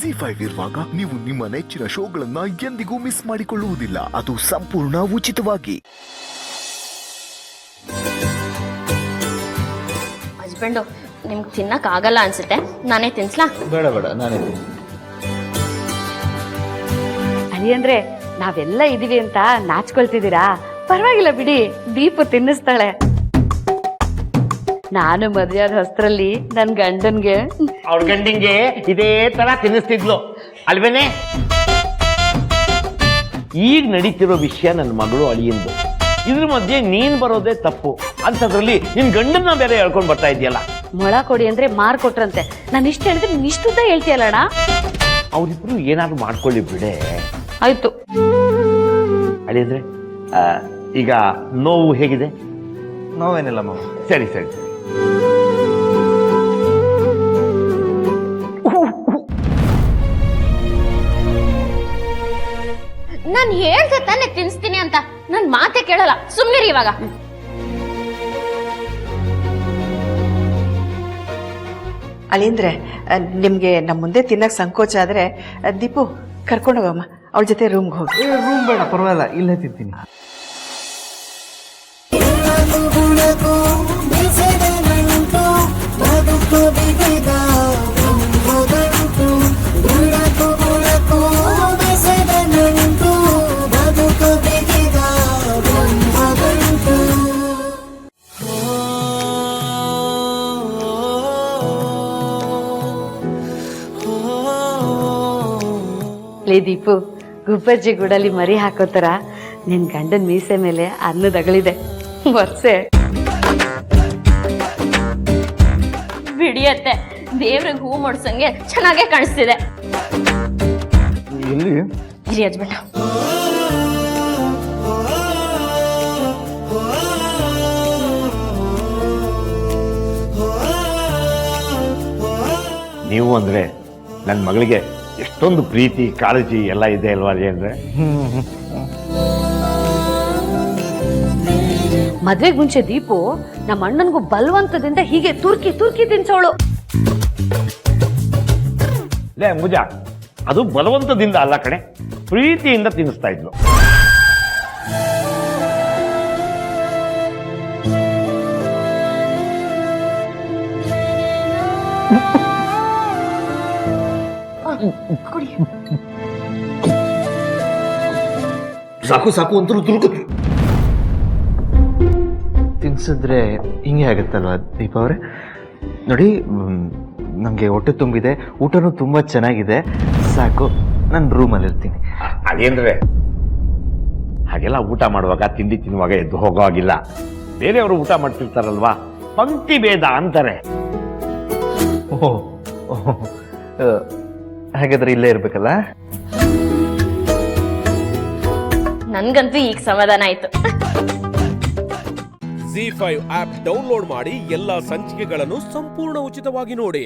ZEE5 ಇರುವಾಗ ನೀವು ನಿಮ್ಮ ನೆಚ್ಚಿನ ಶೋಗಳನ್ನ ಎಂದಿಗೂ ಮಿಸ್ ಮಾಡಿಕೊಳ್ಳುವುದಿಲ್ಲ. ಅದು ಸಂಪೂರ್ಣ ಉಚಿತವಾಗಿ. ಹಸ್ಬೆಂಡು ನಿಮ್ಗೆ ತಿನ್ನಕ್ ಆಗಲ್ಲ ಅನ್ಸುತ್ತೆ, ನಾನೇ ತಿನ್ಸ್ಲಾ? ಬೇಡ ಬೇಡ, ನಾನೇ ಅಂದ್ರೆ ನಾವೆಲ್ಲ ಇದೀವಿ ಅಂತ ನಾಚ್ಕೊಳ್ತಿದ್ದೀರಾ? ಪರವಾಗಿಲ್ಲ ಬಿಡಿ, ದೀಪು ತಿನ್ನಿಸ್ತಾಳೆ. ನಾನು ಮದುವೆಯಾದ ಹೊಸ್ತ್ರಲ್ಲಿ ನನ್ ಗಂಡನ್ಗೆ ಅವ್ರ ಗಂಡಿಂಗೆ ಇದೇ ತರ ತಿನ್ನಿಸ್ತಿದ್ಲು ಅಲ್ವೇನೆ? ಈಗ ನಡೀತಿರೋ ವಿಷಯ ನನ್ನ ಮಗಳು ಅಳಿಯಿಂದು. ಇದ್ರ ಮಧ್ಯೆ ನೀನ್ ಬರೋದೇ ತಪ್ಪು ಅಂತದ್ರಲ್ಲಿ ನಿನ್ ಗಂಡನ್ನ ಬೇರೆ ಹೇಳ್ಕೊಂಡ್ ಬರ್ತಾ ಇದೆಯಲ್ಲ. ಮೊಳ ಕೊಡಿ ಅಂದ್ರೆ ಮಾರ್ ಕೊಟ್ರಂತೆ. ನಾನು ಇಷ್ಟ ಹೇಳಿದ್ರೆ ನೀನ್ ಇಷ್ಟುದ್ದ ಹೇಳ್ತೀಯಲ್ಲಣ್ಣ. ಅವ್ರಿಬ್ರು ಏನಾದ್ರು ಮಾಡ್ಕೊಳ್ಳಿ ಬಿಡೆ. ಆಯ್ತು ಅಳಿಯಂದ್ರೆ ಈಗ ನೋವು ಹೇಗಿದೆ? ನೋವೇನಿಲ್ಲ ಮಾವ. ಸರಿ ಸರಿ ಸರಿ. ನಾನು ಹೇಳ್ದೆ ತಾನೇ ತಿನ್ಸ್ತೀನಿ ಅಂತ, ನನ್ ಮಾತೆ ಕೇಳಲ್ಲ. ಸುಮ್ನಿರಿ ಇವಾಗ. ಅಳಿಂದ್ರೆ ನಿಮ್ಗೆ ನಮ್ಮ ಮುಂದೆ ತಿನ್ನಕ್ ಸಂಕೋಚ ಆದ್ರೆ ದೀಪು ಕರ್ಕೊಂಡೋಗಮ್ಮ, ಅವಳ ಜೊತೆ ರೂಮ್ಗೆ ಹೋಗಿ. ರೂಮ್ ಬೇಡ, ಪರವಾಗಿಲ್ಲ, ಇಲ್ಲೇ ತಿಂತೀನಿ. ಲೇ ದೀಪು, ಗುಬ್ಬಜ್ಜಿ ಗುಡಲಿ ಮರಿ ಹಾಕೋತರ ನಿನ್ ಗಂಡನ್ ಮೀಸೆ ಮೇಲೆ ಅನ್ನದಗಳಿದೆ ವರ್ಷೆ. ಬಿಡಿಯತ್ತೆ, ದೇವ್ರಿಗೆ ಹೂ ಮುಡ್ಸಂಗೆ ಚೆನ್ನಾಗೇ ಕಾಣಿಸ್ತಿದೆ. ಎಲ್ಲಿ? ಇರಿ ಹಸ್ಬೆಂಡ್. ನೀವು ಅಂದ್ರೆ ನನ್ನ ಮಗಳಿಗೆ ಎಷ್ಟೊಂದು ಪ್ರೀತಿ ಕಾಳಜಿ ಎಲ್ಲ ಇದೆ ಅಲ್ವಾ ಅಂದ್ರೆ? ಮದ್ವೆಗ್ ಮುಂಚೆ ದೀಪು ನಮ್ಮ ಅಣ್ಣನ್ಗೂ ಬಲವಂತದಿಂದ ಹೀಗೆ ತುರ್ಕಿ ತುರ್ಕಿ ತಿನ್ಸೋಳು. ಲೇ ಮುಜ, ಅದು ಬಲವಂತದಿಂದ ಅಲ್ಲ ಕಣೆ, ಪ್ರೀತಿಯಿಂದ ತಿನ್ನಿಸ್ತಾ ಇದ್ಲು. ಸಾಕು ಸಾಕು ಅಂತ ತುರುಕುತ್ತೆ. ತಿನ್ಸಿದ್ರೆ ಹಿಂಗೆ ಆಗುತ್ತಲ್ವಾ ದೀಪ ಅವರೇ? ನೋಡಿ, ನನಗೆ ಹೊಟ್ಟೆ ತುಂಬಿದೆ, ಊಟನೂ ತುಂಬ ಚೆನ್ನಾಗಿದೆ. ಸಾಕು, ನಾನು ರೂಮಲ್ಲಿ ಇರ್ತೀನಿ. ಅದೇಂದ್ರೆ ಹಾಗೆಲ್ಲ ಊಟ ಮಾಡುವಾಗ ತಿಂಡಿ ತಿನ್ನುವಾಗ ಎದ್ದು ಹೋಗೋ ಆಗಿಲ್ಲ. ಬೇರೆಯವರು ಊಟ ಮಾಡ್ತಿರ್ತಾರಲ್ವಾ, ಪಂಕ್ತಿ ಭೇದ ಅಂತಾರೆ. ಓಹ್, ಹಾಗಾದ್ರೆ ಇಲ್ಲೇ ಇರ್ಬೇಕಲ್ಲ? ನನ್ಗಂತೂ ಈಗ ಸಮಾಧಾನ ಆಯ್ತು. ZEE5 ಆಪ್ ಡೌನ್ಲೋಡ್ ಮಾಡಿ ಎಲ್ಲಾ ಸಂಚಿಕೆಗಳನ್ನು ಸಂಪೂರ್ಣ ಉಚಿತವಾಗಿ ನೋಡಿ.